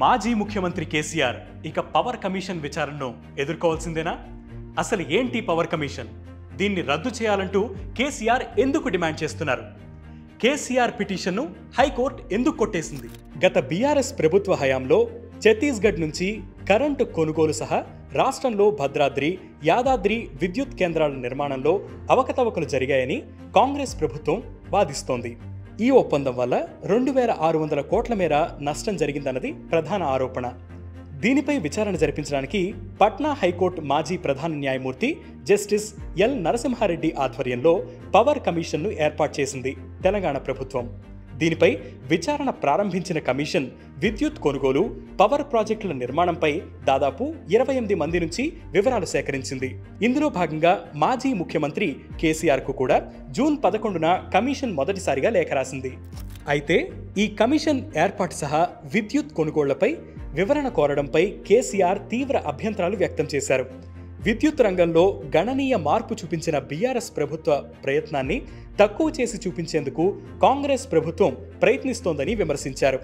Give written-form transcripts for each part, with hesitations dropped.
మాజీ ముఖ్యమంత్రి కేసీఆర్ ఇక పవర్ కమిషన్ విచారణను ఎదుర్కోవాల్సిందేనా? అసలు ఏంటి పవర్ కమిషన్? దీన్ని రద్దు చేయాలంటూ కేసీఆర్ ఎందుకు డిమాండ్ చేస్తున్నారు? కేసీఆర్ పిటిషన్ను హైకోర్టు ఎందుకు కొట్టేసింది? గత బీఆర్ఎస్ ప్రభుత్వ హయాంలో ఛత్తీస్గఢ్ నుంచి కరెంటు కొనుగోలు సహా రాష్ట్రంలో భద్రాద్రి, యాదాద్రి విద్యుత్ కేంద్రాల నిర్మాణంలో అవకతవకలు జరిగాయని కాంగ్రెస్ ప్రభుత్వం వాదిస్తోంది. ఈ ఒప్పందం వల్ల 2600 కోట్ల మేర నష్టం జరిగిందన్నది ప్రధాన ఆరోపణ. దీనిపై విచారణ జరిపించడానికి పట్నా హైకోర్టు మాజీ ప్రధాన న్యాయమూర్తి జస్టిస్ ఎల్ నరసింహారెడ్డి ఆధ్వర్యంలో పవర్ కమిషన్ను ఏర్పాటు చేసింది తెలంగాణ ప్రభుత్వం. దీనిపై విచారణ ప్రారంభించిన కమిషన్ విద్యుత్ కొనుగోలు, పవర్ ప్రాజెక్టుల నిర్మాణంపై దాదాపు 28 మంది నుంచి వివరాలు సేకరించింది. ఇందులో భాగంగా మాజీ ముఖ్యమంత్రి కేసీఆర్కు కూడా జూన్ 11న కమిషన్ మొదటిసారిగా లేఖ రాసింది. అయితే ఈ కమిషన్ ఏర్పాటు సహా విద్యుత్ కొనుగోళ్లపై వివరణ కోరడంపై కేసీఆర్ తీవ్ర అభ్యంతరాలు వ్యక్తం చేశారు. విద్యుత్ రంగంలో గణనీయ మార్పు చూపించిన బీఆర్ఎస్ ప్రభుత్వ ప్రయత్నాన్ని తక్కువ చేసి చూపించేందుకు కాంగ్రెస్ ప్రభుత్వం ప్రయత్నిస్తోందని విమర్శించారు.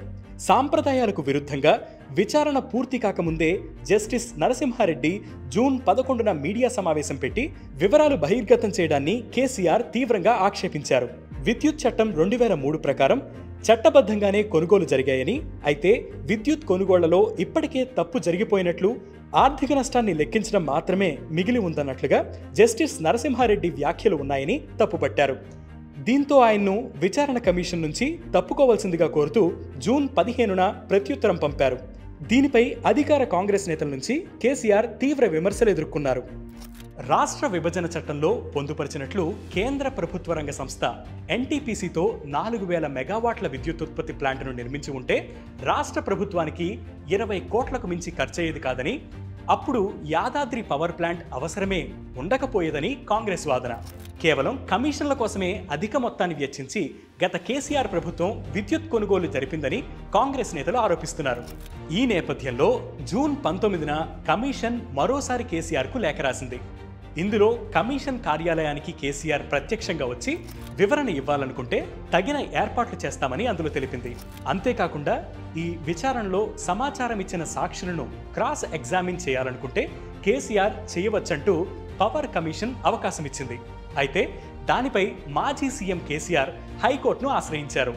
సాంప్రదాయాలకు విరుద్ధంగా విచారణ పూర్తి కాకముందే జస్టిస్ నరసింహారెడ్డి జూన్ 11న మీడియా సమావేశం పెట్టి వివరాలు బహిర్గతం చేయడాన్ని కేసీఆర్ తీవ్రంగా ఆక్షేపించారు. విద్యుత్ చట్టం 2003 ప్రకారం చట్టబద్ధంగానే కొనుగోలు జరిగాయని, అయితే విద్యుత్ కొనుగోళ్లలో ఇప్పటికే తప్పు జరిగిపోయినట్లు, ఆర్థిక నష్టాన్ని లెక్కించడం మాత్రమే మిగిలి ఉందన్నట్లుగా జస్టిస్ నరసింహారెడ్డి వ్యాఖ్యలు ఉన్నాయని తప్పుపట్టారు. దీంతో ఆయన్ను విచారణ కమిషన్ నుంచి తప్పుకోవాల్సిందిగా కోరుతూ జూన్ 15న ప్రత్యుత్తరం పంపారు. దీనిపై అధికార కాంగ్రెస్ నేతల నుంచి కేసీఆర్ తీవ్ర విమర్శలు ఎదుర్కొన్నారు. రాష్ట్ర విభజన చట్టంలో పొందుపరిచినట్లు కేంద్ర ప్రభుత్వ రంగ సంస్థ ఎన్టీపీసీతో 4000 మెగావాట్ల విద్యుత్ ఉత్పత్తి ప్లాంట్ను నిర్మించి ఉంటే రాష్ట్ర ప్రభుత్వానికి 20 కోట్లకు మించి ఖర్చయ్యేది కాదని, అప్పుడు యాదాద్రి పవర్ ప్లాంట్ అవసరమే ఉండకపోయేదని కాంగ్రెస్ వాదన. కేవలం కమిషన్ల కోసమే అధిక మొత్తాన్ని వెచ్చించి గత కేసీఆర్ ప్రభుత్వం విద్యుత్ కొనుగోలు జరిపిందని కాంగ్రెస్ నేతలు ఆరోపిస్తున్నారు. ఈ నేపథ్యంలో జూన్ 19న కమిషన్ మరోసారి కేసీఆర్కు లేఖ రాసింది. ఇందులో కమిషన్ కార్యాలయానికి కేసీఆర్ ప్రత్యక్షంగా వచ్చి వివరణ ఇవ్వాలనుకుంటే తగిన ఏర్పాట్లు చేస్తామని అందులో తెలిపింది. అంతేకాకుండా ఈ విచారణలో సమాచారం ఇచ్చిన సాక్షులను క్రాస్ ఎగ్జామిన్ చేయాలనుకుంటే కేసీఆర్ చేయవచ్చంటూ పవర్ కమిషన్ అవకాశం ఇచ్చింది. అయితే దానిపై మాజీ సీఎం కేసీఆర్ హైకోర్టును ఆశ్రయించారు.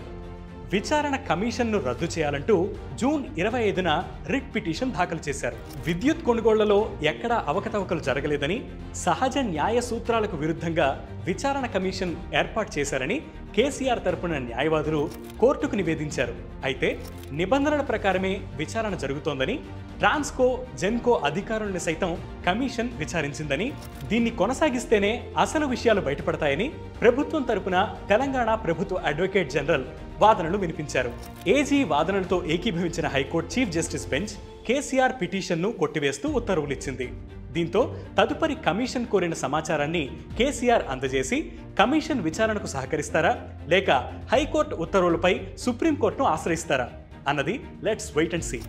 విచారణ కమిషన్ను రద్దు చేయాలంటూ జూన్ 25న రిట్ పిటిషన్ దాఖలు చేశారు. విద్యుత్ కొనుగోళ్లలో ఎక్కడా అవకతవకలు జరగలేదని, సహజ న్యాయ సూత్రాలకు విరుద్ధంగా విచారణ కమిషన్ ఏర్పాటు చేశారని కేసీఆర్ తరపున న్యాయవాదులు కోర్టుకు నివేదించారు. అయితే నిబంధనల ప్రకారమే విచారణ జరుగుతోందని, ట్రాన్స్కో, జెన్కో అధికారులను సైతం కమిషన్ విచారించిందని, దీన్ని కొనసాగిస్తేనే అసలు విషయాలు బయటపడతాయని ప్రభుత్వం తరపున తెలంగాణ ప్రభుత్వ అడ్వకేట్ జనరల్ వాదనలు వినిపించారు. ఏజీ వాదనలతో ఏకీభవించిన high court chief justice bench KCR పిటిషన్ను కొట్టివేస్తూ ఉత్తర్వులిచ్చింది. దీంతో తదుపరి కమిషన్ కోరిన సమాచారాన్ని కేసీఆర్ అందజేసి కమిషన్ విచారణకు సహకరిస్తారా, లేక హైకోర్టు ఉత్తర్వులపై సుప్రీంకోర్టును ఆశ్రయిస్తారా అన్నది లెట్స్ వెయిట్ అండ్ సీ.